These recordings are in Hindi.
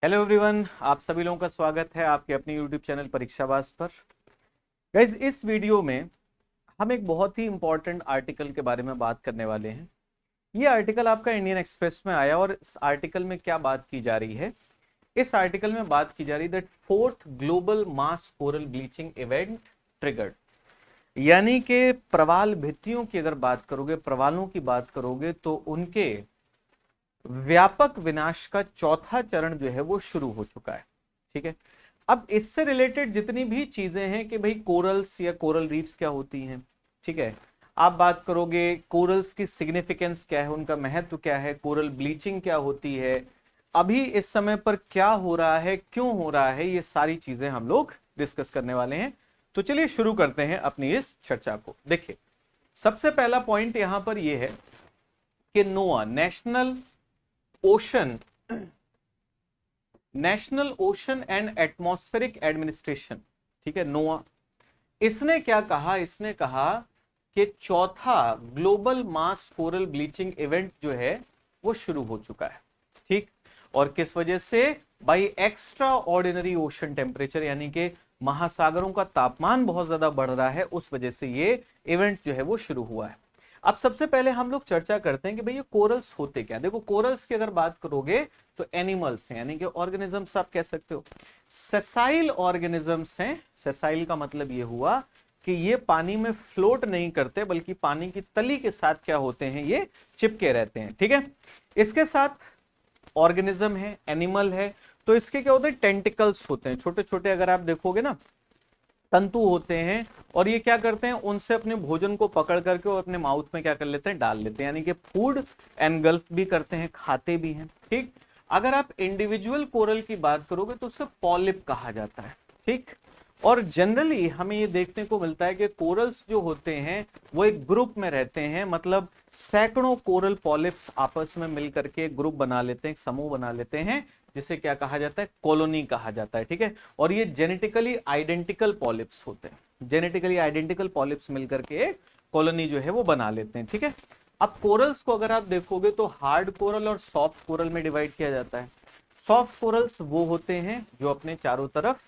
हेलो एवरीवन, आप सभी लोगों का स्वागत है आपके अपने यूट्यूब चैनल परीक्षावास पर। गाइज, इस वीडियो में हम एक बहुत ही इंपॉर्टेंट आर्टिकल के बारे में बात करने वाले हैं। ये आर्टिकल आपका इंडियन एक्सप्रेस में आया और इस आर्टिकल में क्या बात की जा रही है? इस आर्टिकल में बात की जा रही है that fourth global mass coral bleaching event triggered, यानी कि प्रवाल भित्तियों की अगर बात करोगे, प्रवालों की बात करोगे तो उनके व्यापक विनाश का चौथा चरण जो है वो शुरू हो चुका है। ठीक है, अब इससे रिलेटेड जितनी भी चीजें हैं कि भाई कोरल्स या कोरल रीफ्स क्या होती हैं, ठीक है, आप बात करोगे कोरल्स की सिग्निफिकेंस क्या है, उनका महत्व क्या है, कोरल ब्लीचिंग क्या होती है, अभी इस समय पर क्या हो रहा है, क्यों हो रहा है, ये सारी चीजें हम लोग डिस्कस करने वाले हैं। तो चलिए शुरू करते हैं अपनी इस चर्चा को। देखिए, सबसे पहला पॉइंट यहां पर यह है कि नोआ ocean national ocean and atmospheric administration, ठीक है, नोआ, इसने क्या कहा? इसने कहा कि चौथा ग्लोबल मास कोरल ब्लीचिंग इवेंट जो है वो शुरू हो चुका है। ठीक, और किस वजह से? By extra ordinary ocean temperature, यानी कि महासागरों का तापमान बहुत ज्यादा बढ़ रहा है, उस वजह से ये इवेंट जो है वो शुरू हुआ है। अब सबसे पहले हम लोग चर्चा करते हैं कि भाई ये कोरल्स होते क्या। देखो, कोरल्स की अगर बात करोगे तो एनिमल्स हैं, यानी कि ऑर्गेनिजम्स आप कह सकते हो, सेसाइल ऑर्गेनिजम्स हैं। सेसाइल का मतलब ये हुआ कि ये पानी में फ्लोट नहीं करते, बल्कि पानी की तली के साथ क्या होते हैं, ये चिपके रहते हैं। ठीक है, इसके साथ ऑर्गेनिज्म है, एनिमल है, तो इसके क्या होते हैं? टेंटिकल्स होते हैं, छोटे छोटे, अगर आप देखोगे ना, तंतु होते हैं, और ये क्या करते हैं? उनसे अपने भोजन को पकड़ करके और अपने माउथ में क्या कर लेते हैं? डाल लेते हैं, यानी कि फूड एनगल्फ भी करते हैं, खाते भी हैं। ठीक, अगर आप इंडिविजुअल कोरल की बात करोगे तो उसे पॉलिप कहा जाता है। ठीक, और जनरली हमें ये देखने को मिलता है कि कोरल्स जो होते हैं वो एक ग्रुप में रहते हैं, मतलब सैकड़ों कोरल पॉलिप्स आपस में मिलकर के ग्रुप बना लेते हैं, एक समूह बना लेते हैं, जिसे क्या कहा जाता है? कॉलोनी कहा जाता है। ठीक है, और ये जेनेटिकली आइडेंटिकल पॉलिप्स होते हैं, जेनेटिकली आइडेंटिकल पॉलिप्स मिलकर के एक कॉलोनी जो है वो बना लेते हैं। ठीक है, अब कोरल्स को अगर आप देखोगे तो हार्ड कोरल और सॉफ्ट कोरल में डिवाइड किया जाता है। सॉफ्ट कोरल्स वो होते हैं जो अपने चारों तरफ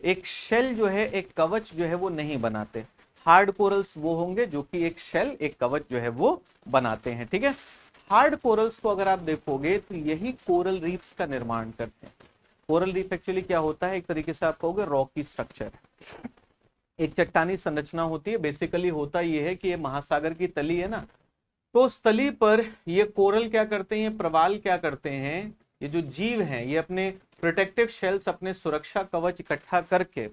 एक शेल जो है, एक कवच जो है वो नहीं बनाते। हार्ड कोरल्स वो होंगे जो कि एक शेल, एक कवच जो है वो बनाते हैं। ठीक है, हार्ड कोरल्स को अगर आप देखोगे तो यही कोरल रीफ्स का निर्माण करते हैं। कोरल रीफ एक्चुअली क्या होता है? एक तरीके से आप कहोगे रॉकी स्ट्रक्चर, एक चट्टानी संरचना होती है। बेसिकली होता यह है कि ये महासागर की तली है ना, तो उस तली पर ये कोरल क्या करते हैं, ये प्रवाल क्या करते हैं, ये जो जीव हैं ये अपने प्रोटेक्टिव शेल्स, अपने सुरक्षा कवच इकट्ठा करके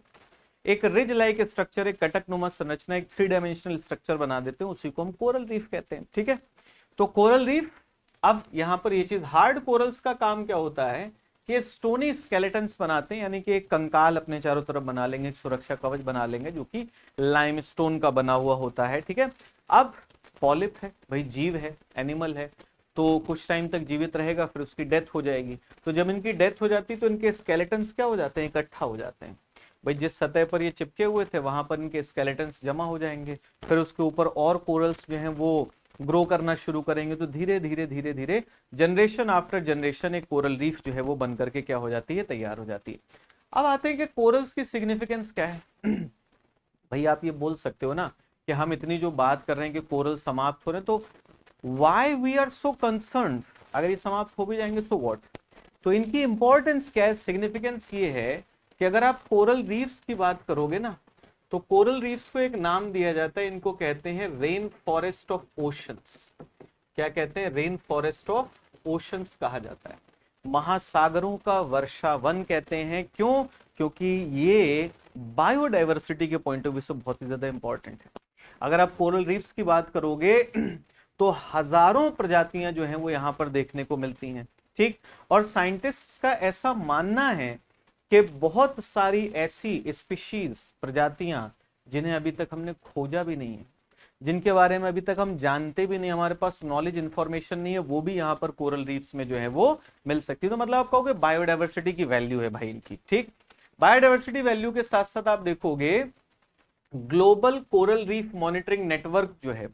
एक रिज लाइक स्ट्रक्चर, एक कटकनुमा संरचना, एक 3 डायमेंशनल स्ट्रक्चर बना देते हैं, उसी को हम कोरल रीफ कहते हैं। ठीक है, तो कोरल रीफ, अब यहां पर ये चीज, हार्ड कोरल्स का काम क्या होता है कि स्टोनी स्केलेटन्स बनाते हैं, यानी कि एक कंकाल अपने चारों तरफ बना लेंगे, एक सुरक्षा कवच बना लेंगे जो कि लाइमस्टोन का बना हुआ होता है। ठीक है, अब पॉलिप है भाई, जीव है, एनिमल है, तो कुछ टाइम तक जीवित रहेगा, फिर उसकी डेथ हो जाएगी। तो जब इनकी डेथ हो जाती है तो इनके स्केलेटन्स क्या हो जाते हैं? इकट्ठा हो जाते हैं। भाई जिस सतह पर ये चिपके हुए थे वहां पर इनके स्केलेटन्स जमा हो जाएंगे, फिर उसके ऊपर और कोरल्स जो हैं वो ग्रो करना शुरू करेंगे, तो धीरे धीरे धीरे धीरे जनरेशन आफ्टर जनरेशन एक कोरल रीफ जो है वो बन करके क्या हो जाती है? तैयार हो जाती है। अब आते हैं कि कोरल्स की सिग्निफिकेंस क्या है। भाई आप ये बोल सकते हो ना कि हम इतनी जो बात कर रहे हैं कि कोरल समाप्त हो रहे हैं, तो why we are so concern, अगर ये समाप्त हो भी जाएंगे सो व्हाट? तो इनकी इंपॉर्टेंस क्या है, सिग्निफिकेंस ये है कि अगर आप कोरल रीफ्स की बात करोगे ना, तो कोरल रीफ्स को एक नाम दिया जाता है, इनको कहते हैं रेन फॉरेस्ट ऑफ ओशंस। क्या कहते हैं? रेन फॉरेस्ट ऑफ ओशंस कहा जाता है, महासागरों का वर्षा वन कहते हैं। क्यों? क्योंकि ये बायोडाइवर्सिटी के पॉइंट ऑफ व्यू से बहुत ही ज्यादा इंपॉर्टेंट है। अगर आप कोरल रीफ्स की बात करोगे तो हजारों प्रजातियां जो हैं वो यहां पर देखने को मिलती हैं। ठीक, और साइंटिस्ट्स का ऐसा मानना है कि बहुत सारी ऐसी स्पीशीज, प्रजातियां, जिन्हें अभी तक हमने खोजा भी नहीं है, जिनके बारे में अभी तक हम जानते भी नहीं, हमारे पास नॉलेज इंफॉर्मेशन नहीं है, वो भी यहाँ पर कोरल रीफ्स में जो है वो मिल सकती है। तो मतलब आप कहोगे बायोडाइवर्सिटी की वैल्यू है भाई इनकी। ठीक, बायोडाइवर्सिटी वैल्यू के साथ साथ आप देखोगे global coral reef monitoring network जो है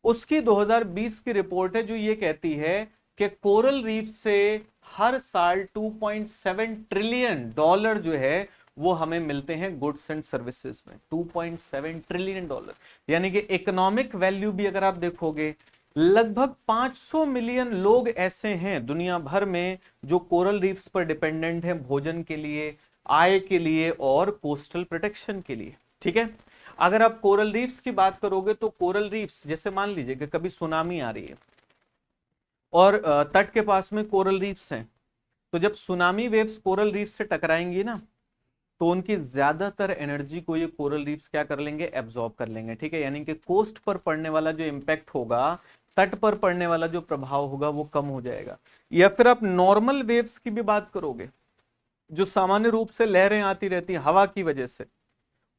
उसकी 2020 की रिपोर्ट है जो ये कहती है कि कोरल रीफ से हर साल 2.7 ट्रिलियन डॉलर जो है वो हमें मिलते हैं गुड्स एंड सर्विसेज में। 2.7 ट्रिलियन डॉलर, यानी कि इकोनॉमिक वैल्यू भी अगर आप देखोगे, लगभग 500 मिलियन लोग ऐसे हैं दुनिया भर में जो कोरल रीफ्स पर डिपेंडेंट हैं भोजन के लिए, आय के लिए और कोस्टल प्रोटेक्शन के लिए। ठीक है, अगर आप कोरल रीफ्स की बात करोगे तो कोरल रीफ्स, जैसे मान लीजिए कि कभी सुनामी आ रही है और तट के पास में कोरल रीफ्स हैं, तो जब सुनामी वेव्स कोरल रीफ से टकराएंगी ना, तो उनकी ज्यादातर एनर्जी को ये कोरल रीफ्स क्या कर लेंगे, एब्जॉर्ब कर लेंगे। ठीक है, यानी कि कोस्ट पर पड़ने वाला जो इंपैक्ट होगा, तट पर पड़ने वाला जो प्रभाव होगा वो कम हो जाएगा। या फिर आप नॉर्मल वेव्स की भी बात करोगे, जो सामान्य रूप से लहरें आती रहती हैं हवा की वजह से,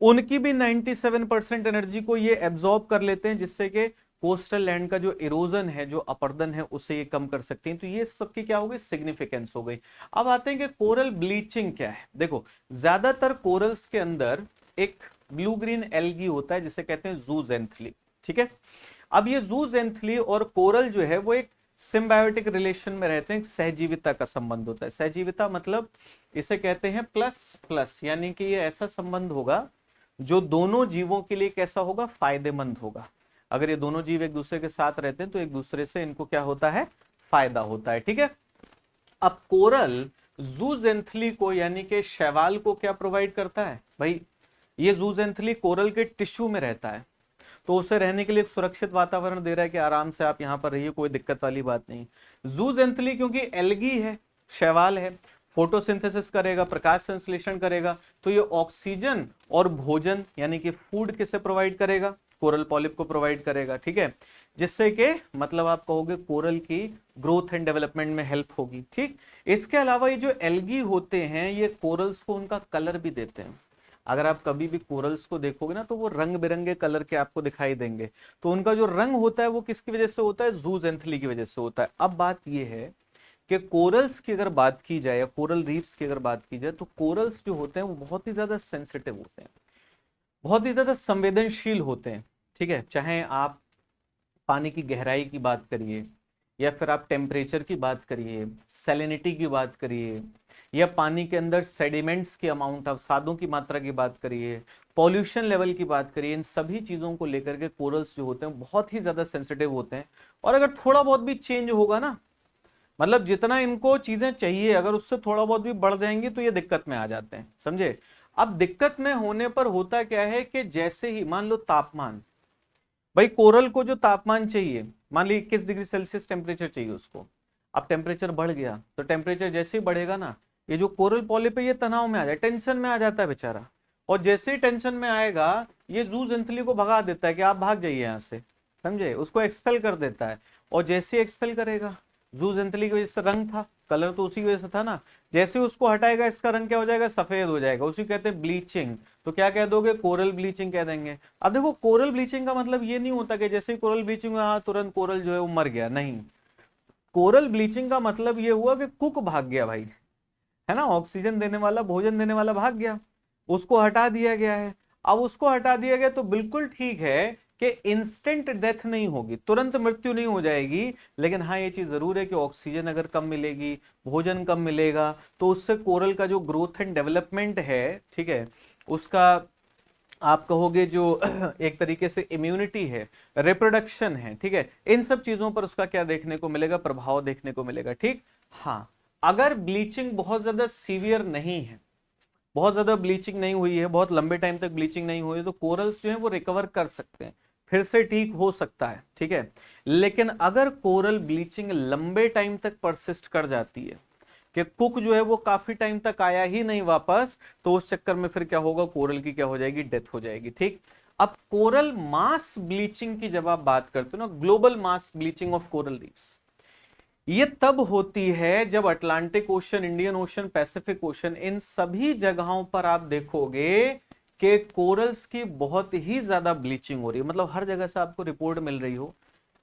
उनकी भी 97% एनर्जी को ये एब्जॉर्ब कर लेते हैं, जिससे कि कोस्टल लैंड का जो इरोजन है, जो अपरदन है, उसे ये कम कर सकते हैं। तो ये सबकी क्या हो गई, सिग्निफिकेंस हो गई। अब आते हैं कि कोरल ब्लीचिंग क्या है। देखो, ज्यादातर कोरल्स के अंदर एक ब्लू ग्रीन एल्गी होता है जिसे कहते हैं जूजेंथली। ठीक है, अब ये जूजेंथली और कोरल जो है वो एक सिम्बायोटिक रिलेशन में रहते हैं, सहजीविता का संबंध होता है। सहजीविता मतलब इसे कहते हैं प्लस प्लस, यानी कि ये ऐसा संबंध होगा जो दोनों जीवों के लिए कैसा होगा, फायदेमंद होगा। अगर ये दोनों जीव एक दूसरे के साथ रहते हैं तो एक दूसरे से इनको क्या होता है, फायदा होता है। ठीक है, अब कोरल जूजेंथली को यानी कि शैवाल को क्या प्रोवाइड करता है भाई, ये जूजेंथली कोरल के टिश्यू में रहता है, तो उसे रहने के लिए एक सुरक्षित वातावरण दे रहा है कि आराम से आप यहां पर रहिए, कोई दिक्कत वाली बात नहीं। जूजेंथली क्योंकि एल्गी है, शैवाल है, फोटोसिंथेसिस करेगा, प्रकाश संश्लेषण करेगा, तो ये ऑक्सीजन और भोजन यानी कि फूड किसे प्रोवाइड करेगा, कोरल पॉलिप को प्रोवाइड करेगा। ठीक है, जिससे कि मतलब आप कहोगे कोरल की ग्रोथ एंड डेवलपमेंट में हेल्प होगी। ठीक, इसके अलावा ये जो एल्गी होते हैं ये कोरल्स को उनका कलर भी देते हैं। अगर आप कभी भी कोरल्स को देखोगे ना तो वो रंग बिरंगे कलर के आपको दिखाई देंगे, तो उनका जो रंग होता है वो किसकी वजह से होता है, जूजेंथली की वजह से होता है। अब बात ये है कि कोरल्स की अगर बात की जाए या कोरल रीफ्स की अगर बात की जाए, तो कोरल्स जो होते हैं वो बहुत ही ज्यादा सेंसिटिव होते हैं, बहुत ही ज्यादा संवेदनशील होते हैं। ठीक है, चाहे आप पानी की गहराई की बात करिए, या फिर आप टेम्परेचर की बात करिए, सैलिनिटी की बात करिए, या पानी के अंदर सेडिमेंट्स की अमाउंट, अवसादों की मात्रा की बात करिए, पॉल्यूशन लेवल की बात करिए, इन सभी चीजों को लेकर के कोरल्स जो होते हैं बहुत ही ज्यादा सेंसिटिव होते हैं। और अगर थोड़ा बहुत भी चेंज होगा ना, मतलब जितना इनको चीजें चाहिए अगर उससे थोड़ा बहुत भी बढ़ जाएंगी तो ये दिक्कत में आ जाते हैं, समझे। अब दिक्कत में होने पर होता क्या है कि जैसे ही मान लो तापमान, भाई कोरल को जो तापमान चाहिए, मान ली 21 डिग्री सेल्सियस टेम्परेचर चाहिए उसको, अब टेम्परेचर बढ़ गया तो टेम्परेचर जैसे ही बढ़ेगा ना, ये जो कोरल पॉलिप है ये तनाव में आ जाए, टेंशन में आ जाता है बेचारा, और जैसे ही टेंशन में आएगा ये जूजेंथली को भगा देता है कि आप भाग जाइए यहाँ से, समझे, उसको एक्सपेल कर देता है। और जैसे ही एक्सपेल करेगा, जूजेंथली की वजह से रंग था, कलर तो उसी की वजह से था ना, जैसे उसको हटाएगा इसका रंग क्या हो जाएगा, सफेद हो जाएगा, उसी कहते हैं ब्लीचिंग। तो क्या कह दोगे, कोरल ब्लीचिंग कह देंगे। अब देखो कोरल ब्लीचिंग का मतलब ये नहीं होता कि जैसे ही कोरल ब्लीचिंग हुआ तुरंत कोरल जो है वो मर गया, नहीं। कोरल ब्लीचिंग का मतलब ये हुआ कि कुक भाग गया भाई, है ना, ऑक्सीजन देने वाला, भोजन देने वाला भाग गया, उसको हटा दिया गया है। अब उसको हटा दिया गया तो बिल्कुल ठीक है कि इंस्टेंट डेथ नहीं होगी, तुरंत मृत्यु नहीं हो जाएगी, लेकिन हाँ ये चीज जरूर है कि ऑक्सीजन अगर कम मिलेगी, भोजन कम मिलेगा, तो उससे कोरल का जो ग्रोथ एंड डेवलपमेंट है, ठीक है, उसका आप कहोगे जो एक तरीके से इम्यूनिटी है, रिप्रोडक्शन है, ठीक है, इन सब चीजों पर उसका क्या देखने को मिलेगा, प्रभाव देखने को मिलेगा। ठीक, हाँ, अगर ब्लीचिंग बहुत ज्यादा सीवियर नहीं है, बहुत ज्यादा ब्लीचिंग नहीं हुई है, बहुत लंबे टाइम तक ब्लीचिंग नहीं हुई है, तो कोरल्स जो है वो रिकवर कर सकते हैं, फिर से ठीक हो सकता है। ठीक है, लेकिन अगर कोरल ब्लीचिंग लंबे टाइम तक परसिस्ट कर जाती है कि कुक जो है वो काफी टाइम तक आया ही नहीं वापस, तो उस चक्कर में फिर क्या होगा, कोरल की क्या हो जाएगी, डेथ हो जाएगी। ठीक, अब कोरल मास ब्लीचिंग की जब आप बात करते हो ना, global mass bleaching of coral reefs, ये तब होती है जब Atlantic Ocean, Indian Ocean, Pacific Ocean, इन सभी जगहों पर आप देखोगे कि कोरल्स की बहुत ही ज्यादा ब्लीचिंग हो रही है। मतलब हर जगह से आपको रिपोर्ट मिल रही हो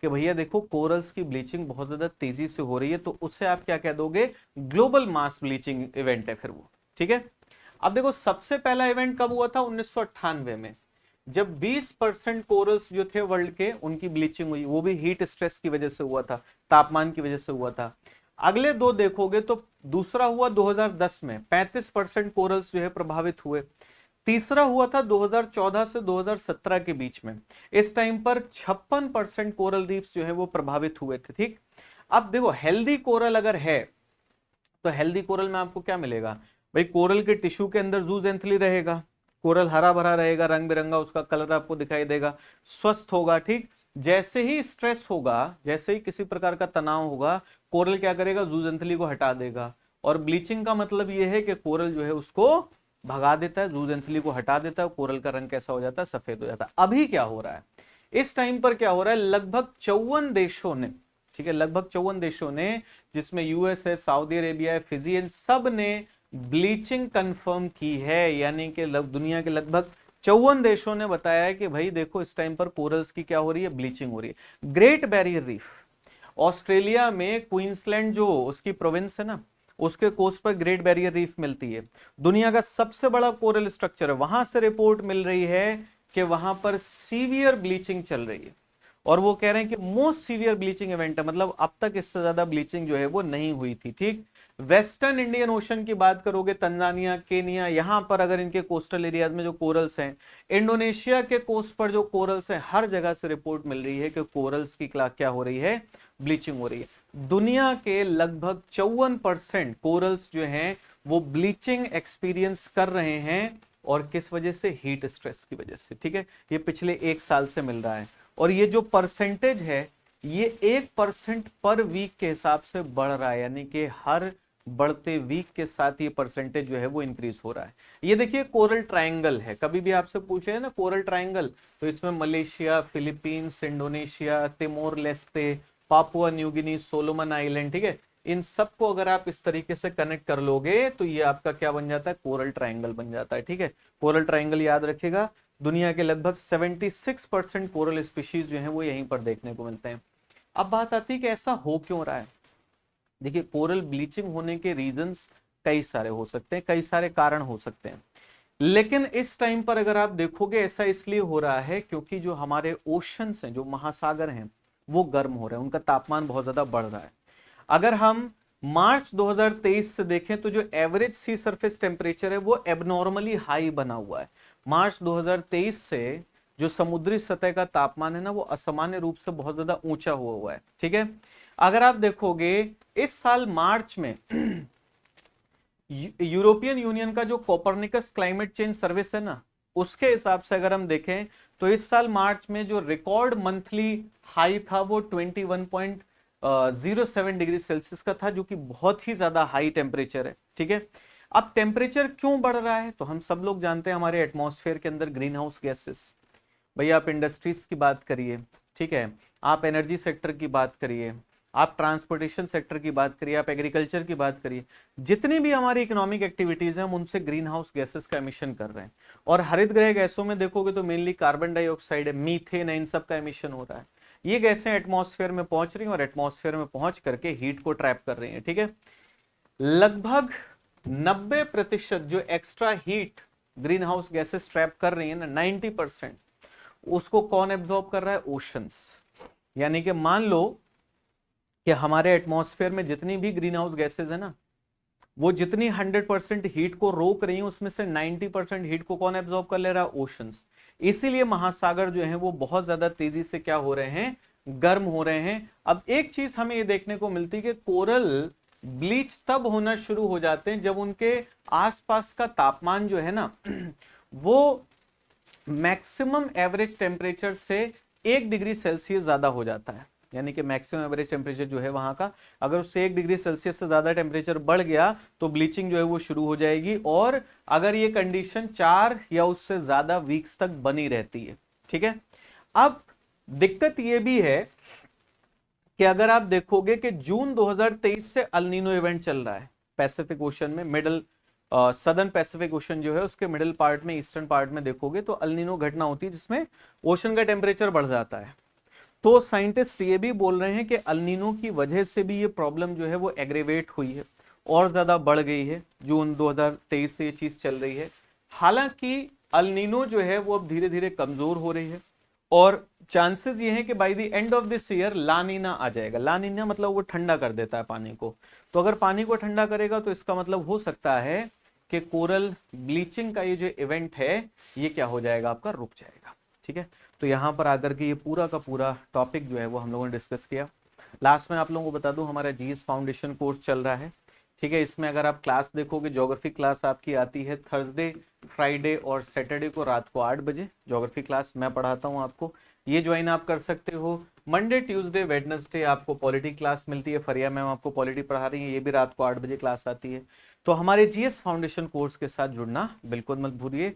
कि भैया देखो कोरल्स की ब्लीचिंग बहुत ज्यादा तेजी से हो रही है, तो उससे आप क्या कह दोगे, ग्लोबल मास ब्लीचिंग इवेंट है फिर वो। ठीक है, अब देखो सबसे पहला इवेंट कब हुआ था, 1998 में, जब 20% कोरल्स जो थे वर्ल्ड के उनकी ब्लीचिंग हुई, वो भी हीट स्ट्रेस की वजह से हुआ था, तापमान की वजह से हुआ था। अगले दो देखोगे तो दूसरा हुआ 2010 में 35% कोरल्स जो है प्रभावित हुए। तीसरा हुआ था 2014 से 2017 के बीच में, इस टाइम पर 56% कोरल रीफ्स जो है वो प्रभावित हुए थे। ठीक, अब देखो हेल्दी कोरल अगर है तो हेल्दी कोरल में आपको क्या मिलेगा भाई, कोरल के टिश्यू के अंदर जूजेंथली रहेगा, कोरल हरा भरा रहेगा, रंग बिरंगा उसका कलर आपको दिखाई देगा, स्वस्थ होगा। ठीक, जैसे ही स्ट्रेस होगा, जैसे ही किसी प्रकार का तनाव होगा, कोरल क्या करेगा, जूजेंथली को हटा देगा। और ब्लीचिंग का मतलब यह है कि कोरल जो है उसको भगा देता है, जूजेंथली को हटा देता है, कोरल का रंग कैसा हो जाता है, सफेद हो जाता है। अभी क्या हो रहा है, इस टाइम पर क्या हो रहा है, लगभग 54 देशों ने, ठीक है, लगभग 54 देशों ने, जिसमें यूएस है, सऊदी अरेबिया है, फिजी, इन सब ने ब्लीचिंग कंफर्म की है। यानी कि दुनिया के लगभग 54 देशों ने बताया है कि भाई देखो इस टाइम पर कोरल्स की क्या हो रही है, ब्लीचिंग हो रही है। ग्रेट बैरियर रीफ, ऑस्ट्रेलिया में क्वींसलैंड जो उसकी प्रोविंस है ना, उसके कोस्ट पर ग्रेट बैरियर रीफ मिलती है, दुनिया का सबसे बड़ा कोरल स्ट्रक्चर है। वहां से रिपोर्ट मिल रही है कि वहां पर सीवियर ब्लीचिंग चल रही है, और वो कह रहे हैं कि मोस्ट सीवियर ब्लीचिंग इवेंट है, मतलब अब तक इससे ज्यादा ब्लीचिंग जो है वो नहीं हुई थी। ठीक, वेस्टर्न इंडियन ओशन की बात करोगे, तंजानिया, केनिया, यहां पर अगर इनके कोस्टल एरियाज में जो कोरल्स हैं, इंडोनेशिया के कोस्ट पर जो कोरल्स हैं, हर जगह से रिपोर्ट मिल रही है कि कोरल्स की क्या हो रही है, ब्लीचिंग हो रही है। दुनिया के लगभग 54% कोरल्स जो हैं वो ब्लीचिंग एक्सपीरियंस कर रहे हैं, और किस वजह से, हीट स्ट्रेस की वजह से। ठीक है, ये पिछले 1 साल से मिल रहा है, और ये जो परसेंटेज है ये 1% पर वीक के हिसाब से बढ़ रहा है, यानी कि हर बढ़ते वीक के साथ ये परसेंटेज जो है वो इंक्रीज हो रहा है। ये देखिए कोरल ट्रायंगल है, कभी भी आपसे पूछे ना कोरल ट्रायंगल, तो इसमें Malaysia, Philippines, Indonesia, Timor Leste, Papua New Guinea, Solomon island, ठीक है, इन सबको अगर आप इस तरीके से कनेक्ट कर लोगे तो ये आपका क्या बन जाता है, कोरल ट्रायंगल बन जाता है। ठीक है, कोरल ट्रायंगल याद रखिएगा, दुनिया के लगभग 76% कोरल स्पीशीज जो हैं वो यहीं पर देखने को मिलते हैं। अब बात आती है कि ऐसा हो क्यों रहा है। देखिए कोरल ब्लीचिंग होने के रीजंस कई सारे हो सकते हैं, कई सारे कारण हो सकते हैं, लेकिन इस टाइम पर अगर आप देखोगे ऐसा इसलिए हो रहा है क्योंकि जो हमारे ओशंस हैं, जो महासागर हैं, वो गर्म हो रहे हैं, उनका तापमान बहुत ज्यादा बढ़ रहा है। अगर हम मार्च 2023 से देखें तो जो एवरेज सी सरफेस टेम्परेचर है वो एबनॉर्मली हाई बना हुआ है। मार्च 2023 से जो समुद्री सतह का तापमान है ना वो असामान्य रूप से बहुत ज्यादा ऊंचा हुआ है। ठीक है, अगर आप देखोगे इस साल मार्च में यूरोपियन यूनियन का जो कोपरनिकस क्लाइमेट चेंज सर्विस है ना, उसके हिसाब से अगर हम देखें तो इस साल मार्च में जो रिकॉर्ड मंथली हाई था वो 21.07 डिग्री सेल्सियस का था, जो कि बहुत ही ज्यादा हाई टेम्परेचर है। ठीक है, अब टेम्परेचर क्यों बढ़ रहा है, तो हम सब लोग जानते हैं हमारे एटमॉस्फेयर के अंदर ग्रीन हाउस गैसेस, भैया आप इंडस्ट्रीज की बात करिए, ठीक है, आप एनर्जी सेक्टर की बात करिए, आप ट्रांसपोर्टेशन सेक्टर की बात करिए, आप एग्रीकल्चर की बात करिए, जितनी भी हमारी इकोनॉमिक एक्टिविटीज हैं हम उनसे ग्रीन हाउस गैसेस का एमिशन कर रहे हैं। और हरित गृह गैसों में देखोगे तो मेनली कार्बन डाइऑक्साइड है, मीथेन है, इन सब का एमिशन हो रहा है। ये गैसें एटमॉस्फेयर में पहुंच रही हैं और एटमॉस्फेयर में पहुंच करके हीट को ट्रैप कर रही हैं। ठीक है, लगभग 90% जो extra heat green house gases trap कर रही है ना, 90% उसको कौन एब्जॉर्ब कर रहा है, ओशंस। यानी कि मान लो कि हमारे एटमॉस्फेयर में जितनी भी ग्रीन हाउस गैसेज है ना, वो जितनी 100% हीट को रोक रही है उसमें से 90% हीट को कौन एब्जॉर्ब कर ले रहा है, ओशंस। इसीलिए महासागर जो है वो बहुत ज्यादा तेजी से क्या हो रहे हैं, गर्म हो रहे हैं। अब एक चीज हमें ये देखने को मिलती है कि कोरल ब्लीच तब होना शुरू हो जाते हैं जब उनके आसपास का तापमान जो है ना वो मैक्सिमम एवरेज टेम्परेचर से 1 डिग्री सेल्सियस ज्यादा हो जाता है। यानी कि मैक्सिमम एवरेज टेम्परेचर जो है वहां का, अगर उससे 1 डिग्री सेल्सियस से ज्यादा टेम्परेचर बढ़ गया तो ब्लीचिंग जो है वो शुरू हो जाएगी, और अगर ये कंडीशन 4 या उससे ज्यादा वीक्स तक बनी रहती है। ठीक है, अब दिक्कत ये भी है कि अगर आप देखोगे कि जून 2023 से अल नीनो इवेंट चल रहा है पैसिफिक ओशन में, मिडल सदर्न पैसिफिक ओशन जो है उसके मिडिल पार्ट में, ईस्टर्न पार्ट में देखोगे तो अल नीनो घटना होती है जिसमें ओशन का टेम्परेचर बढ़ जाता है। तो साइंटिस्ट ये भी बोल रहे हैं कि अल नीनो की वजह से भी ये प्रॉब्लम जो है वो एग्रेवेट हुई है और ज्यादा बढ़ गई है, जून 2023 से ये चीज चल रही है। हालांकि अल नीनो जो है वो अब धीरे धीरे कमजोर हो रही है और चांसेस ये हैं कि by the end of this year la nina आ जाएगा। लानीना मतलब वो ठंडा कर देता है पानी को, तो अगर पानी को ठंडा करेगा तो इसका मतलब हो सकता है कि कोरल ब्लीचिंग का ये जो इवेंट है ये क्या हो जाएगा, आपका रुक जाएगा। ठीक है, तो यहाँ पर आकर के ये पूरा का पूरा टॉपिक जो है वो हम लोगों ने डिस्कस किया। लास्ट में आप लोगों को बता दूं हमारा जीएस फाउंडेशन कोर्स चल रहा है। ठीक है, इसमें अगर आप क्लास देखोगे, ज्योग्राफी क्लास आपकी आती है थर्सडे, फ्राइडे और सैटरडे को रात को 8 बजे ज्योग्राफी क्लास मैं पढ़ाता हूँ आपको, ये ज्वाइन आप कर सकते हो। मंडे, ट्यूसडे, वेडनेसडे आपको पॉलिटी क्लास मिलती है, फरिया मैम आपको पॉलिटी पढ़ा रही है, ये भी रात को 8 बजे क्लास आती है। तो हमारे जीएस फाउंडेशन कोर्स के साथ जुड़ना बिल्कुल मत भूलिए।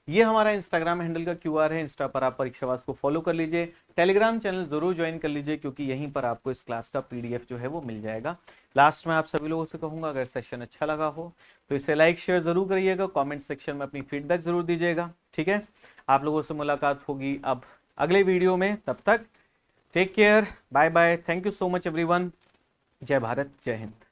ये हमारा इंस्टाग्राम हैंडल का क्यूआर है, इंस्टा पर आप परीक्षावास को फॉलो कर लीजिए, टेलीग्राम चैनल जरूर ज्वाइन कर लीजिए क्योंकि यहीं पर आपको इस क्लास का पीडीएफ जो है वो मिल जाएगा। लास्ट में आप सभी लोगों से कहूंगा अगर सेशन अच्छा लगा हो तो इसे लाइक शेयर जरूर करिएगा, कमेंट सेक्शन में अपनी फीडबैक जरूर दीजिएगा। ठीक है, आप लोगों से मुलाकात होगी अब अगले वीडियो में, तब तक take care, bye bye, thank you so much everyone, जय भारत, जय हिंद।